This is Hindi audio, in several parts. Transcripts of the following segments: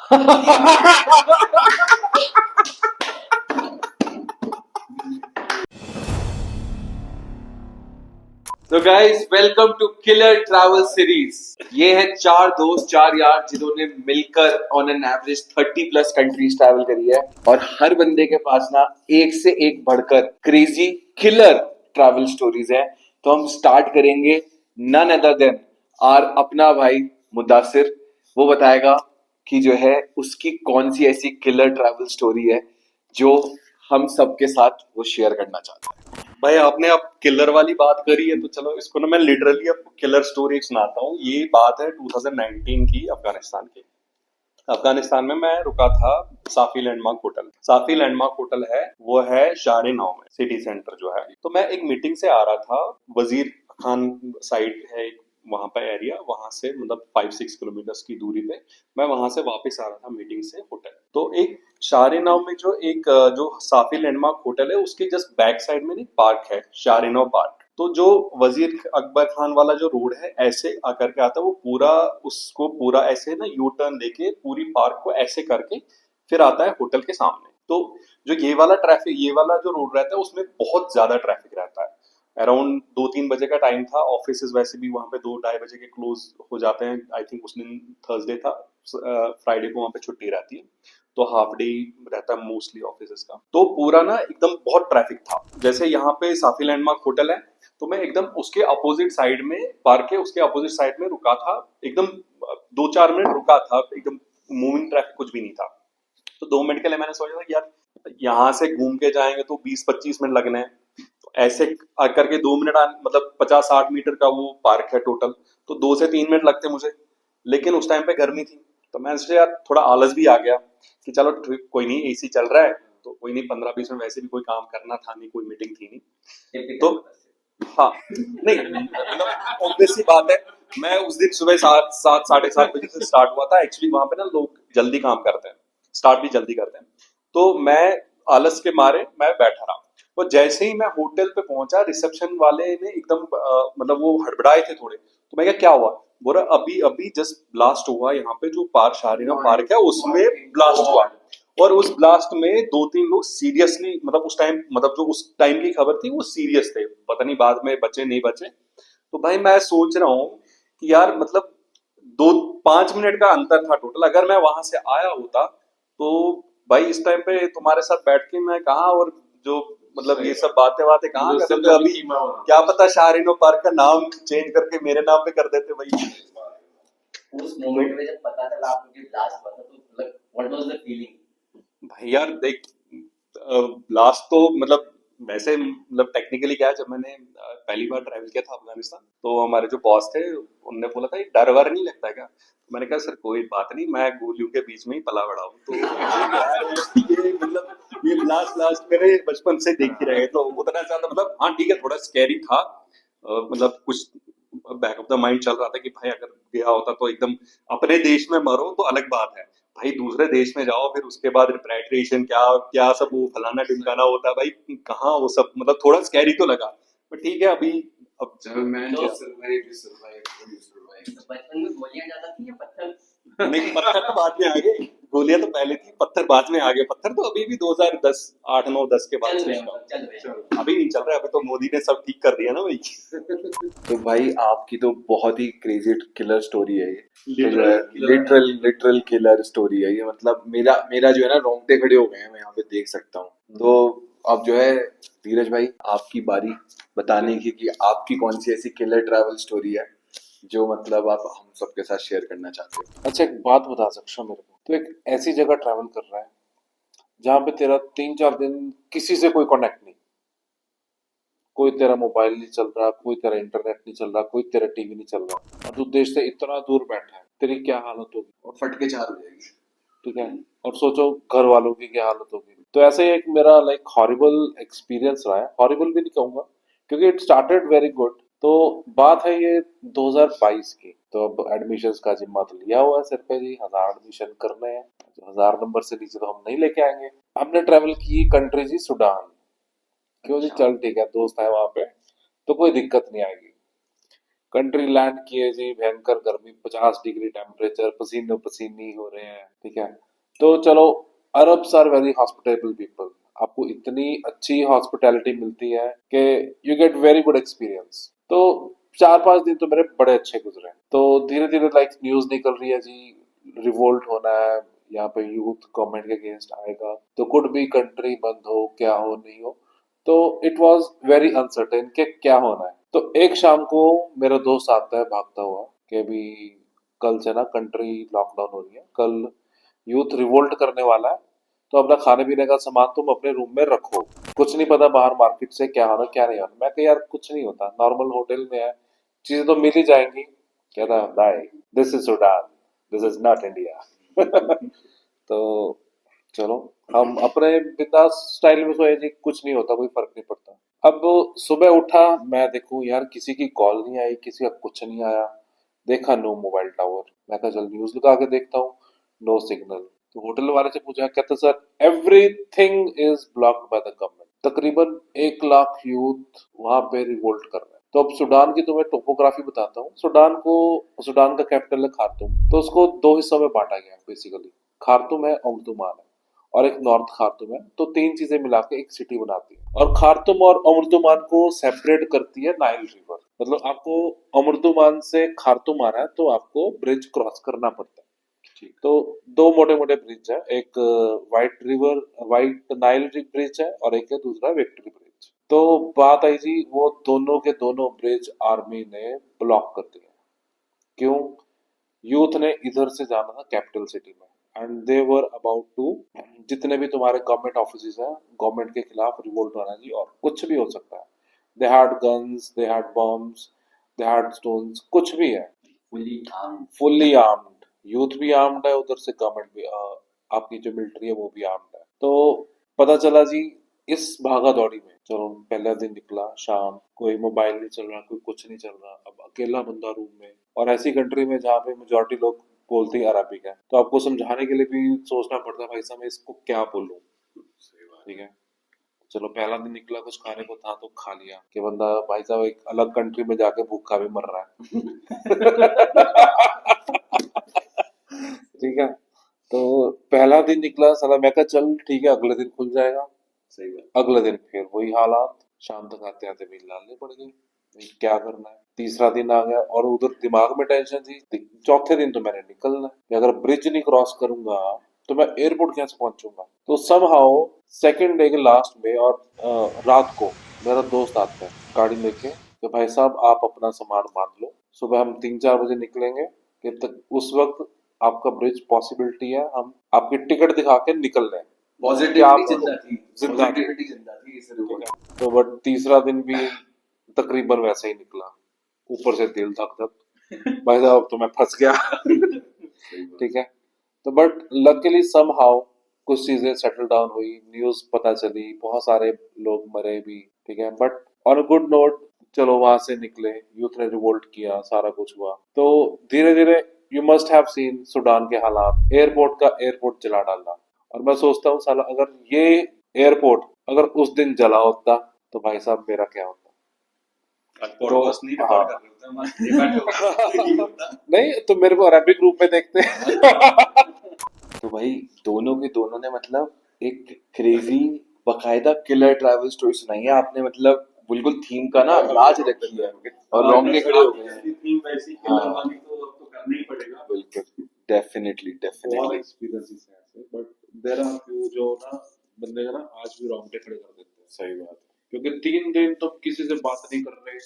तो guys welcome to killer travel series. ये है चार दोस्त चार यार जिन्होंने मिलकर on an average 30+ countries travel करी है और हर बंदे के पास ना एक से एक बढ़कर क्रेजी किलर ट्रैवल स्टोरीज है। तो हम स्टार्ट करेंगे नन अदर देन आर अपना भाई मुदासिर। वो बताएगा कि जो है उसकी कौन सी ऐसी किलर ट्रैवल स्टोरी है जो हम सबके साथ वो शेयर करना चाहता है। भाई आपने अब किलर वाली बात करी है तो चलो इसको ना मैं लिटरली आपको किलर स्टोरी सुनाता हूँ। ये बात है 2019 की, अफगानिस्तान की। अफगानिस्तान में मैं रुका था साफी लैंडमार्क होटल। साफी लैंडमार्क होटल है वो है शाहरीनाव में, सिटी सेंटर जो है। तो मैं एक मीटिंग से आ रहा था, वजीर खान साइड है एक वहां पे एरिया, वहां से मतलब 5-6 किलोमीटर की दूरी पे मैं वहां से वापस आ रहा था मीटिंग से होटल। तो एक शाहरीनाव में जो एक जो साफी लैंडमार्क होटल है उसके जस्ट बैक साइड में एक पार्क है, शाहरीनाव पार्क। तो जो वजीर अकबर खान वाला जो रोड है ऐसे आकर के आता है, वो पूरा उसको पूरा ऐसे ना यू टर्न लेके पूरी पार्क को ऐसे करके फिर आता है होटल के सामने। तो जो ये वाला ट्रैफिक, ये वाला जो रोड रहता है उसमें बहुत ज्यादा ट्रैफिक रहता है। अराउंड 2-3 बजे का टाइम था, ऑफिस वैसे भी वहां पे 2-2:30 बजे के क्लोज हो जाते हैं। आई थिंक उस दिन थर्सडे था, फ्राइडे को वहां पे छुट्टी रहती है, तो हाफ डे रहता है मोस्टली ऑफिस का। तो पूरा ना एकदम बहुत ट्रैफिक था। जैसे यहाँ पे साफी लैंडमार्क होटल है, तो मैं एकदम उसके अपोजिट साइड में, पार्क के उसके अपोजिट साइड में रुका था। एकदम 2-4 मिनट रुका था, एकदम मूविंग ट्रैफिक कुछ भी नहीं था। तो 2 मिनट के लिए मैंने सोचा था कि यार यहाँ से घूम के जाएंगे तो 20-25 मिनट लगने हैं। तो ऐसे करके 2 मिनट मतलब 50-60 मीटर का वो पार्क है टोटल, तो 2 से 3 मिनट लगते मुझे। लेकिन उस टाइम पे गर्मी थी, तो मैं सोचा यार थोड़ा आलस भी आ गया कि चलो कोई नहीं, एसी चल रहा है तो कोई नहीं, 15-20 मिनट वैसे भी कोई काम करना था नहीं, कोई मीटिंग थी नहीं। तो हाँ, नहीं मतलब ऑब्वियस सी बात है। मैं उस दिन सुबह 7-7, 7:30 बजे से स्टार्ट हुआ था। एक्चुअली वहां पे ना लोग जल्दी काम करते हैं, स्टार्ट भी जल्दी करते हैं। तो मैं आलस के मारे मैं बैठा रहा। और जैसे ही मैं होटल पे पहुंचा, रिसेप्शन वाले ने एकदम मतलब वो हड़बड़ाए थे थोड़े। तो मैं क्या हुआ, बोला अभी अभी जस्ट ब्लास्ट हुआ यहाँ पे, जो पार्क शाहरीना पार्क है उसमें ब्लास्ट हुआ। और उस ब्लास्ट में 2-3 लोग सीरियसली, मतलब उस टाइम, मतलब जो उस टाइम की खबर थी वो सीरियस थे, पता नहीं बाद में बचे नहीं बचे। तो भाई मैं सोच रहा हूँ कि यार मतलब 2-5 मिनट का अंतर था टोटल। अगर मैं वहां से आया होता तो भाई इस टाइम पे तुम्हारे साथ बैठ के मैं कहाँ, और जो मतलब ये सब बातें बातें कहाँ करते थे अभी। क्या पता शाहरीनो पार्क का नाम चेंज करके मेरे नाम पे कर देते भाई। उस मोमेंट में जब पता चला आपको कि ब्लास्ट हुआ था, तो मतलब व्हाट वाज द फीलिंग? भाई यार देख, लास्ट तो मतलब वैसे मतलब टेक्निकली क्या है, जब मैंने पहली बार ट्रैवल किया था अफगानिस्तान, तो हमारे जो बॉस थे उनने बोला था ये डर वर नहीं लगता क्या। तो मैंने कहा सर कोई बात नहीं, मैं गोलियों के बीच में ही पला बड़ा हूँ। तो ये मतलब ये लास्ट मेरे बचपन से देख ही रहे, तो उतना ज्यादा मतलब हाँ ठीक है, थोड़ा स्कैरी था। मतलब कुछ बैक ऑफ द माइंड चल रहा था कि भाई अगर गया होता तो एकदम, अपने देश में मरो तो अलग बात है, भाई दूसरे देश में जाओ फिर उसके बाद रिपैट्रिएशन क्या क्या सब वो फलाना ढिमकाना होता है भाई, कहाँ वो सब, मतलब थोड़ा स्कैरी तो लगा। पर ठीक है अभी अब बचपन में गोलियां ज्यादा थी या पत्थर? नहीं, पत्थर तो बाद में आ गए, गोलियां तो पहले थी, पत्थर बाद में आ गए। पत्थर तो अभी भी 2010, 8-9-10 के बाद से अभी नहीं चल रहा है, अभी तो मोदी ने सब ठीक कर दिया ना भाई। तो भाई आपकी तो बहुत ही क्रेजी किलर स्टोरी है ये। लिटरल लिटरल किलर स्टोरी है ये। मतलब मेरा मेरा जो है ना रोंगटे खड़े हो गए हैं, मैं यहाँ पे देख सकता हूँ। तो अब जो है धीरज भाई आपकी बारी बताने की कि आपकी कौन सी ऐसी किलर ट्रैवल स्टोरी है जो मतलब आप हम सबके साथ शेयर करना चाहते हो। अच्छा, एक बात बता सकते हो मेरे को? तो एक ऐसी जगह ट्रैवल कर रहा है जहां पे तेरा 3-4 दिन किसी से कोई कांटेक्ट नहीं, कोई तेरा मोबाइल नहीं चल रहा, कोई तेरा इंटरनेट नहीं चल रहा, कोई तेरा टीवी नहीं चल रहा, और तू देश से इतना दूर बैठा है, तेरी क्या हालत होगी? और फटके चार हो जाएगी। ठीक है, और सोचो घर वालों की क्या हालत होगी। तो ऐसे ही एक मेरा लाइक हॉरिबल एक्सपीरियंस रहा है। हॉरिबल भी नहीं कहूंगा क्योंकि इट स्टार्टेड वेरी गुड। तो बात है ये 2022 की। तो अब एडमिशन्स का जिम्मा तो लिया हुआ है सिर पे जी, 1000 एडमिशन करने हैं। 1000 नंबर से नीचे तो हम नहीं लेके आएंगे। हमने ट्रेवल की कंट्री जी सूडान। क्यों जी, चल ठीक है, दोस्त है वहां पे तो कोई दिक्कत नहीं आएगी। कंट्री लैंड किए जी, भयंकर गर्मी, 50 डिग्री टेम्परेचर, पसीनो पसीनी हो रहे हैं, ठीक है। तो चलो, Arabs are very hospitable people, आपको इतनी अच्छी हॉस्पिटैलिटी मिलती है कि you get very good experience. तो 4-5 दिन तो मेरे बड़े अच्छे गुजरे। तो धीरे धीरे लाइक न्यूज निकल रही है जी, रिवोल्ट होना है, यहाँ पे यूथ गवर्नमेंट के अगेंस्ट आएगा, तो कुड भी कंट्री बंद हो, क्या हो नहीं हो। तो इट वाज वेरी अनसर्टेन कि क्या होना है। तो एक शाम को मेरा दोस्त आता है भागता हुआ कि अभी कल से ना कंट्री लॉकडाउन हो रही है, कल यूथ रिवोल्ट करने वाला है, तो अपना खाने पीने का सामान तुम अपने रूम में रखो, कुछ नहीं पता बाहर मार्केट से क्या होना क्या नहीं होना। मैं कहा यार कुछ नहीं होता, नॉर्मल होटल में है, चीजें तो मिल ही जाएंगी। कहता भाई this is Sudan, this is not India. तो चलो, हम अपने बिंदास स्टाइल में सोए जी, कुछ नहीं होता, कोई फर्क नहीं पड़ता। अब सुबह उठा, मैं देखूं यार किसी की कॉल नहीं आई, किसी का कुछ नहीं आया, देखा नो मोबाइल टावर, मैं कहा चल न्यूज लगा के देखता हूँ, नो सिग्नल। तो होटल वाले से पूछा, कहते sir everything is blocked by the government, तकरीबन 1 लाख यूथ वहां पे रिवोल्ट कर रहे हैं। तो अब सूडान की तुम्हें टोपोग्राफी बताता हूँ। सूडान का कैपिटल है खार्तूम, तो उसको 2 हिस्सों में बांटा गया बेसिकली। खार्तूम है, ओमदुर्मान है, और एक नॉर्थ खार्तूम है। तो 3 चीजें मिला के एक सिटी बनाती है, और खार्तूम और ओमदुर्मान को सेपरेट करती है नाइल रिवर। मतलब आपको ओमदुर्मान से खार्तूम आना है तो आपको ब्रिज क्रॉस करना पड़ता है। ठीक। तो 2 मोटे-मोटे ब्रिज है, एक व्हाइट नाइल ब्रिज है, और एक है दूसरा विक्ट्री ब्रिज। तो बात आई जी, वो दोनों के दोनों ब्रिज आर्मी ने ब्लॉक कर दिए। क्यों? यूथ ने इधर से जाना था कैपिटल सिटी में, and they were about to, जितने भी तुम्हारे गवर्नमेंट ऑफिस हैं, गवर्नमेंट के खिलाफ रिवोल्ट होना जी, और कुछ भी हो सकता है। They had guns, they had bombs, they had stones, कुछ भी है। fully armed. Fully armed, youth भी आर्म्ड है, उधर से गवर्नमेंट भी आपकी जो मिलिट्री है वो भी आर्म्ड है। तो पता चला जी, इस भागा दौड़ी में, चलो पहला दिन निकला, शाम, कोई मोबाइल नहीं चल रहा, कोई कुछ नहीं चल रहा, अब अकेला बंदा रूम में, और ऐसी कंट्री में जहाँ पे मेजोरिटी लोग बोलते ही अरबिक है, तो आपको समझाने के लिए भी सोचना पड़ता है भाई साहब मैं इसको क्या बोलूं। ठीक है, चलो पहला दिन निकला, कुछ खाने को था तो खा लिया, कि बंदा भाई साहब एक अलग कंट्री में जाके भूखा भी मर रहा है। ठीक है, तो पहला दिन निकला साला, मैं कहा चल ठीक है अगले दिन खुल जाएगा। सही बात। अगले दिन फिर वही हालात, शाम तक आते आते भी लाने पड़ गई, भाई क्या करना है। तीसरा दिन आ गया, और उधर दिमाग में टेंशन थी। चौथे दिन तो मैंने निकलना है, कि अगर ब्रिज नहीं क्रॉस करूंगा तो मैं एयरपोर्ट कैसे पहुंचूंगा। तो समहाउ सेकेंड डे के लास्ट में, और रात को मेरा दोस्त आता है गाड़ी लेके, कि भाई साहब आप अपना सामान बांध लो, सुबह हम 3-4 बजे निकलेंगे, कि तक उस वक्त आपका ब्रिज पॉसिबिलिटी है, हम आपकी टिकट दिखा के निकल रहे हैं। पॉजिटिविटी जिंदा थी, जिंदा थी। पॉजिटिविटी जिंदा थी इस रिवोल्ट। तो बट तीसरा दिन भी तकरीबन वैसे ही निकला, ऊपर से दिल धक धक, भाई साहब तो मैं फंस गया। ठीक है, तो बट लकीली समहाउ कुछ चीजें सेटल डाउन हुई, न्यूज पता चली, बहुत सारे लोग मरे भी, ठीक है, but on a good note चलो वहां से निकले, यूथ ने रिवोल्ट किया, सारा कुछ हुआ। तो धीरे धीरे you must have seen Sudan के हालात, एयरपोर्ट जला डाला। और मैं सोचता हूँ साला अगर ये एयरपोर्ट अगर उस दिन जला होता तो भाई साहब मेरा क्या होता। आज पॉडकास्ट नहीं रिकॉर्ड कर रहे होते हम, आज ये बैठे होते। नहीं तो मेरे को अरेबिक ग्रुप में देखते। तो भाई दोनों के दोनों ने मतलब एक क्रेजी बकायदा किलर ट्रैवल स्टोरी सुनाई है आपने, मतलब बिल्कुल थीम का ना लाज रखी है, और रोंगटे खड़े हो गए हैं। थीम वैसी किलर वाली तो अब तो करना ही पड़ेगा। बिल्कुल, डेफिनेटली बहुत डेफिनेटली। एक्सपीरियंसेस हैं ऐसे, बट देयर आर फ्यू जो ना बंदे का ना आज भी रोंगटे खड़े कर देते हैं। सही बात। क्योंकि 3 दिन तुम किसी से बात नहीं कर रहे,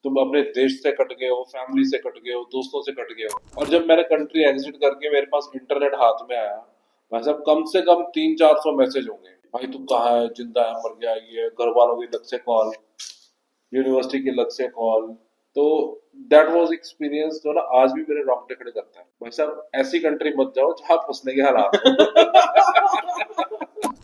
तुम अपने देश से कट गए हो, फैमिली से कट गए हो, दोस्तों से कट गए हो। और जब मैंने कंट्री एग्जिट करके मेरे पास इंटरनेट हाथ में आया, भाई साहब कम से कम 300-400 मैसेज होंगे, भाई तू कहाँ है, जिंदा है, मर गया, ये घर वालों की अलग से कॉल, यूनिवर्सिटी की अलग से कॉल। तो दैट वाज एक्सपीरियंस जो ना आज भी मेरे रोंगटे खड़े करता है। भाई साहब ऐसी कंट्री मत जाओ जहाँ फंसने के हालात हो।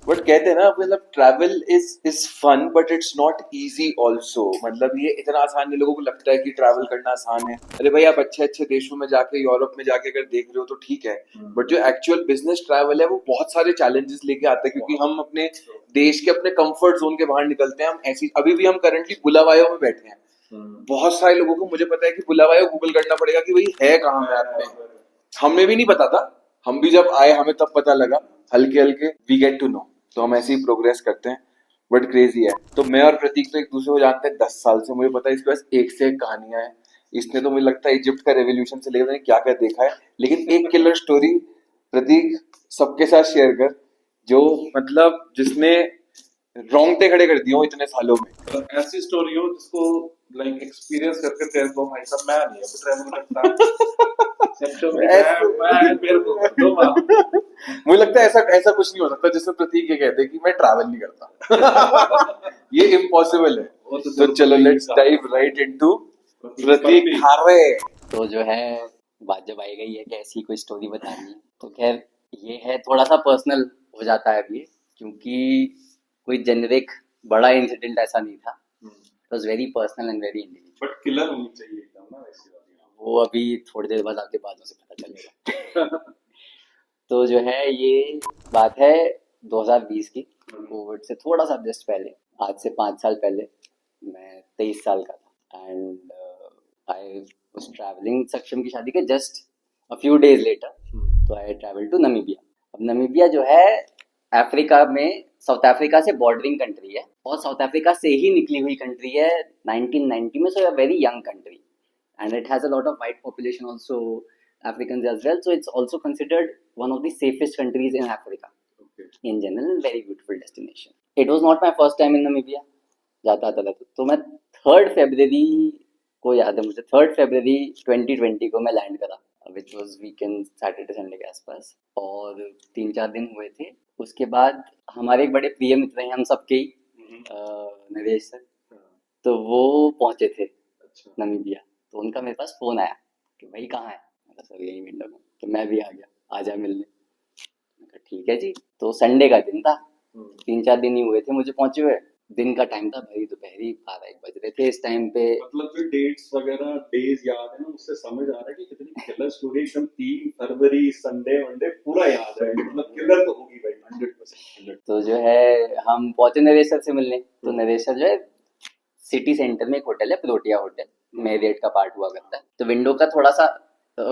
बट कहते हैं ना मतलब travel is fun but it's not easy also, मतलब ये इतना आसान नहीं, लोगों को लगता है कि ट्रैवल करना आसान है। अरे भाई आप अच्छे अच्छे देशों में जाके, यूरोप में जाके अगर देख रहे हो तो ठीक है, बट जो एक्चुअल बिजनेस ट्रैवल है वो बहुत सारे चैलेंजेस लेके आता है, क्योंकि हम अपने देश के अपने कंफर्ट जोन के बाहर निकलते हैं। हम ऐसी अभी भी हम करंटली बुलावायों में बैठे हैं, बहुत सारे लोगों को मुझे पता है कि बुलावा या गूगल करना पड़ेगा कि भाई है कहाँ मैप में, हमें भी नहीं पता था, हम भी जब आए हमें तब पता लगा, हल्के हल्के वी गेट टू नो, तो हम ऐसे ही प्रोग्रेस करते हैं, बट क्रेजी है। तो मैं और प्रतीक तो एक दूसरे को जानते हैं 10 साल से, मुझे पता है इसके पास एक से एक कहानियां हैं, इसने तो मुझे लगता है इजिप्ट का रेवोल्यूशन से लेकर क्या क्या देखा है, लेकिन एक किलर स्टोरी प्रतीक सबके साथ शेयर कर, जो मतलब जिसने रोंगटे खड़े कर दिए हो इतने सालों में। ऐसी स्टोरी हो जिसको लाइक एक्सपीरियंस करके तेरे को भाई साहब मैं नहीं अब ट्रैवल करता सेक्शन में मैं मेरे को कर दो बात। मुझे लगता है ऐसा ऐसा कुछ नहीं हो सकता जिसमें प्रतीक ये कहते कि मैं ट्रैवल नहीं करता। ये इम्पॉसिबल है। तो चलो लेट्स डाइव राइट इनटू प्रतीक खारे। तो जो है बात जब आई गई है कि ऐसी कोई स्टोरी बतानी है, तो खैर ये है थोड़ा सा पर्सनल हो जाता है अभी, क्योंकि कोई जेनेरिक बड़ा इंसिडेंट ऐसा नहीं था, it was very personal and very individual. But killer होनी चाहिए एकदम ना वैसी वाली। वो अभी थोड़ी देर बाद आपके बातों से पता चलेगा। तो जो है ये बात है 2020 की, कोविड से थोड़ा सा जस्ट पहले, आज से 5 साल पहले। मैं 23 साल का था एंड आई वाज ट्रैवलिंग सक्षम की शादी के just a few days later, तो आई ट्रैवल टू नमीबिया। अब नमीबिया जो है अफ्रीका में, साउथ अफ्रीका से बॉर्डरिंग कंट्री है और साउथ अफ्रीका से ही निकली हुई कंट्री है 1990 में, so a very young country and it has a lot of white population also, Africans as well, so it's also considered one of the safest countries in Africa in general, and very beautiful destination. It was not my first time in Namibia, जाता था तो मैं 3rd February को याद है मुझे, 3rd February 2020 को मैं लैंड करा, which was weekend Saturday Sunday के आसपास, और 3-4 दिन हुए थे। उसके बाद हमारे एक बड़े प्रिय मित्र हैं हम सबके ही, नरेश सर, तो वो पहुंचे थे नमीबिया। तो उनका मेरे पास फोन आया कि भाई कहाँ है, मैं कहा सर यही विंडो में, कि मैं भी आ गया, आजा मिलने। मैं कहा ठीक है जी। तो संडे का दिन था, 3-4 दिन ही हुए थे मुझे पहुंचे हुए, दिन का टाइम था भाई, दोपहरी 12-1 बज रहे थे इस टाइम पे। मतलब जो डेट्स वगैरह डेज याद है ना, उससे समझ आ रहा है कि कितनी किलर स्टोरी, एकदम 3 फरवरी संडे वनडे पूरा याद है, मतलब किलर तो होगी भाई 100%। तो जो है हम पहुंचे नरेश सर से मिलने, तो नरेश सर जो है सिटी सेंटर में एक होटल है, प्रोटिया होटल, मेरियट का पार्ट हुआ करता है। तो विंडो का थोड़ा सा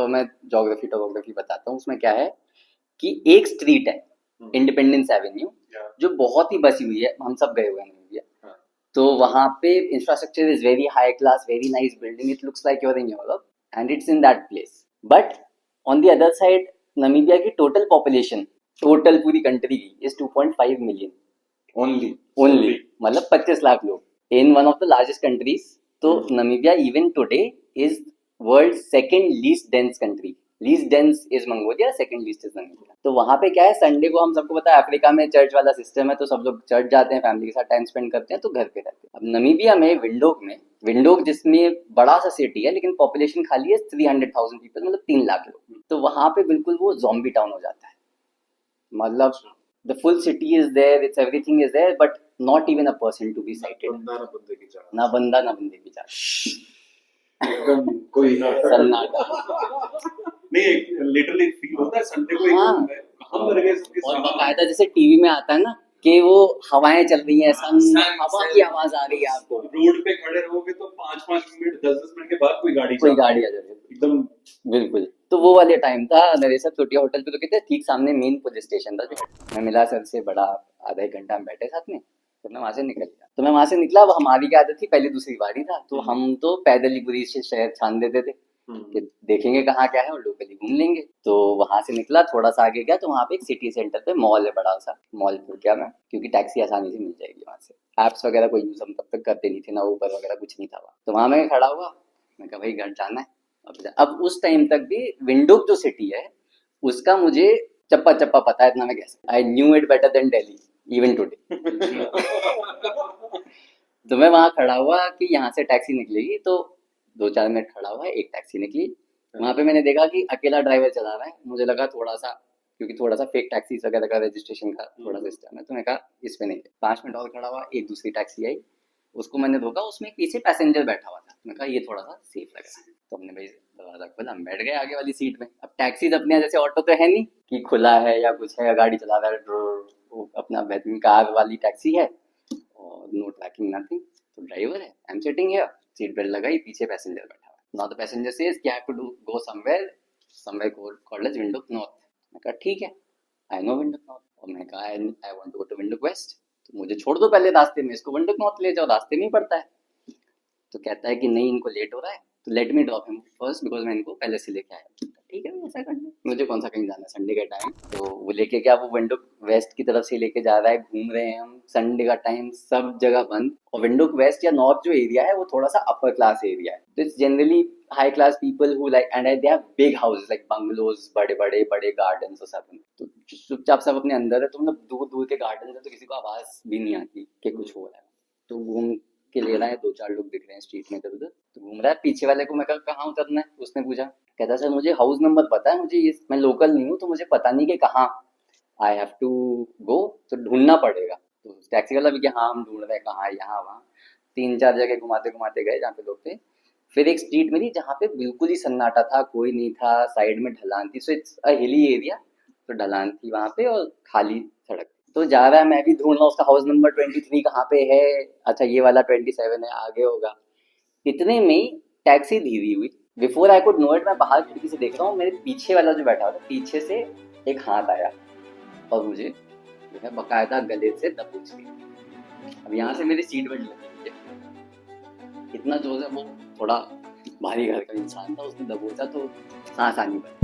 मैं जोग्राफी टोपोग्राफी बताता हूँ। उसमें क्या है कि एक स्ट्रीट है इंडिपेंडेंस एवेन्यू, जो बहुत ही बसी हुई है, हम सब गए हुए हैं नमीबिया। तो वहाँ पे infrastructure is very high class, very nice building, it looks like you're in Europe and it's in that place. But on the other side Namibia की टोटल पॉपुलेशन, टोटल पूरी कंट्री की, इज 2.5 मिलियन ओनली ओनली, मतलब 25 लाख लोग in one of the largest countries. तो Namibia even today is world second least dense country, least dense is Mongolia, second least is Namibia. तो वहां पे क्या है, संडे को हम सबको पता है अफ्रीका में चर्च वाला सिस्टम है, तो सब लोग चर्च जाते हैं, फैमिली के साथ टाइम स्पेंड करते हैं, तो घर पे रहते हैं। अब नमीबिया में विंडोक जिसमें बड़ा सा सिटी है लेकिन पॉपुलेशन खाली है 300,000 पीपल, मतलब 3 लाख लोग। तो वहां पे बिल्कुल वो ज़ॉम्बी टाउन हो जाता है, मतलब the full city is there, it's everything is there, but not even a person to be sighted. बंदा ना बंदे की जान। ना बंदा ना बंदे की जान, एकदम कोई ना सन्नाटा। नहीं, लिटरली फील होता है संडे को हाँ। एकदम कहाँ मर गए सबके और साथ। बाकायदा जैसे टीवी में आता है ना कि वो हवाएं चल रही हैं, हवा की आवाज आ रही है आपको, रोड पे खड़े रहोगे तो 5-5 मिनट 10-10 मिनट के बाद कोई गाड़ी कोई गाड़ी आ जाती है एकदम। बिल्कुल। तो वो वाले टाइम था, नरेश सर प्रोटिया होटल पे रुके थे, ठीक सामने मेन पुलिस स्टेशन था। मैं मिला सर से, बड़ा आधा 1 घंटा हम बैठे साथ में, तो मैं वहां से निकल गया। तो मैं वहां से निकला, वो हमारी क्या आदत थी, पहले दूसरी बारी था, तो हम तो पैदल ही पूरी शहर छान देते थे कि देखेंगे कहाँ क्या है और लोकली घूम लेंगे। तो वहां से निकला, थोड़ा सा आगे गया, तो वहां पे एक सिटी सेंटर पे मॉल है, बड़ा सा मॉल खुल गया मैं, क्योंकि टैक्सी आसानी से मिल जाएगी वहां से। एप्स वगैरह कोई यूज हम तब तक करते नहीं थे, ना ऊबर वगैरह कुछ नहीं था वहाँ। तो वहां मैं खड़ा हुआ, मैं कहा भाई घर जाना है। अब उस टाइम तक भी विंडोक जो सिटी है उसका मुझे चप्पा चप्पा पता है, इतना मैं कह सकता, I knew it better than Delhi even today. तो मैं वहां खड़ा हुआ कि यहाँ से टैक्सी निकलेगी, तो 2-4 मिनट खड़ा हुआ, एक टैक्सी निकली। वहां पे मैंने देखा कि अकेला ड्राइवर चला रहा है, मुझे लगा थोड़ा सा, क्योंकि थोड़ा सा फेक टैक्सी वगैरह का रजिस्ट्रेशन का थोड़ा सिस्टम है, तो मैं कहा इस पे नहीं। 5 मिनट और खड़ा हुआ, एक दूसरी टैक्सी आई, उसको मैंने रोका, उसमें एक पीछे पैसेंजर बैठा हुआ था, मैं कहा ये थोड़ा सा सेफ लग रहा है, तो हमने भाई दरवाजा खोला, हम बैठ गए आगे वाली सीट में। अब टैक्सीज अपने यहाँ जैसे ऑटो तो है नहीं कि खुला है या कुछ है, गाड़ी चला रहा है, वो अपना बेहतरीन कार वाली टैक्सी है और नो ट्रैकिंग नथिंग। तो ड्राइवर है, I am sitting here, seat belt लगाई, पीछे पैसेंजर बैठा हुआ। नाउ द पैसेंजर सेज कि I have to go somewhere called as Windhoek north. मैं कहा ठीक है, आई नो विंडोक नॉर्थ। और मैं कहा I want to go to Windhoek west, तो मुझे छोड़ दो पहले रास्ते में, इसको विंडोक नॉर्थ ले जाओ, रास्ते में ही पड़ता है। तो कहता है कि नहीं, इनको लेट हो रहा है, तो let me drop him first because मैं इनको पहले से लेके आया। ठीक है, ऐसा करना, मुझे कौन सा कहीं जाना है संडे का टाइम। तो वो लेके क्या, वो विंडो वेस्ट की तरफ से लेके जा रहा है, घूम रहे हैं हम, संडे का टाइम, सब जगह बंद। और विंडो वेस्ट या नॉर्थ जो एरिया है वो थोड़ा सा अपर क्लास एरिया है, तो it's generally high class people who like and they have big houses like bungalows, बड़े बड़े बड़े गार्डन्स और सब। तो चुपचाप सब अपने अंदर है, तो मतलब दूर दूर के गार्डन है, तो किसी को आवाज भी नहीं आती कि कुछ हो रहा है। तो घूम के ले रहा है, 2-4 लोग दिख रहे हैं स्ट्रीट में इधर उधर, तो घूम रहा है। पीछे वाले को मैं कहा कहाँ उतरना है, उसने पूछा। कहता सर मुझे हाउस नंबर पता है, मुझे ये, मैं लोकल नहीं हूँ तो मुझे पता नहीं कि कहाँ आई हैव टू गो, तो ढूंढना पड़ेगा। तो टैक्सी वाला भी कि हाँ हम ढूंढ रहे हैं कहाँ, यहाँ वहाँ। 3-4 जगह घुमाते घुमाते गए जहाँ पे लोग थे। फिर एक स्ट्रीट मिली जहाँ पे बिल्कुल ही सन्नाटा था, कोई नहीं था, साइड में ढलान थी, so it's a hilly area, तो ढलान थी वहाँ पे और खाली सड़क। तो जा रहा है, मैं भी ढूंढ रहा हूँ उसका हाउस नंबर 23 कहाँ पे है। अच्छा ये वाला 27 है, आगे होगा। इतने में ही टैक्सी धीरी हुई। Before I could know it, मैं बाहर खिड़की से देख रहा हूँ, मेरे पीछे वाला जो बैठा हुआ था, पीछे से एक हाथ आया और मुझे जो है बकायदा गले से दबोच लिया। अब यहाँ से मेरी सीट बेल्ट लगी है, इतना जोर से, वो थोड़ा भारी घर का इंसान था, उसने दबोचा तो सांस आनी पड़ी।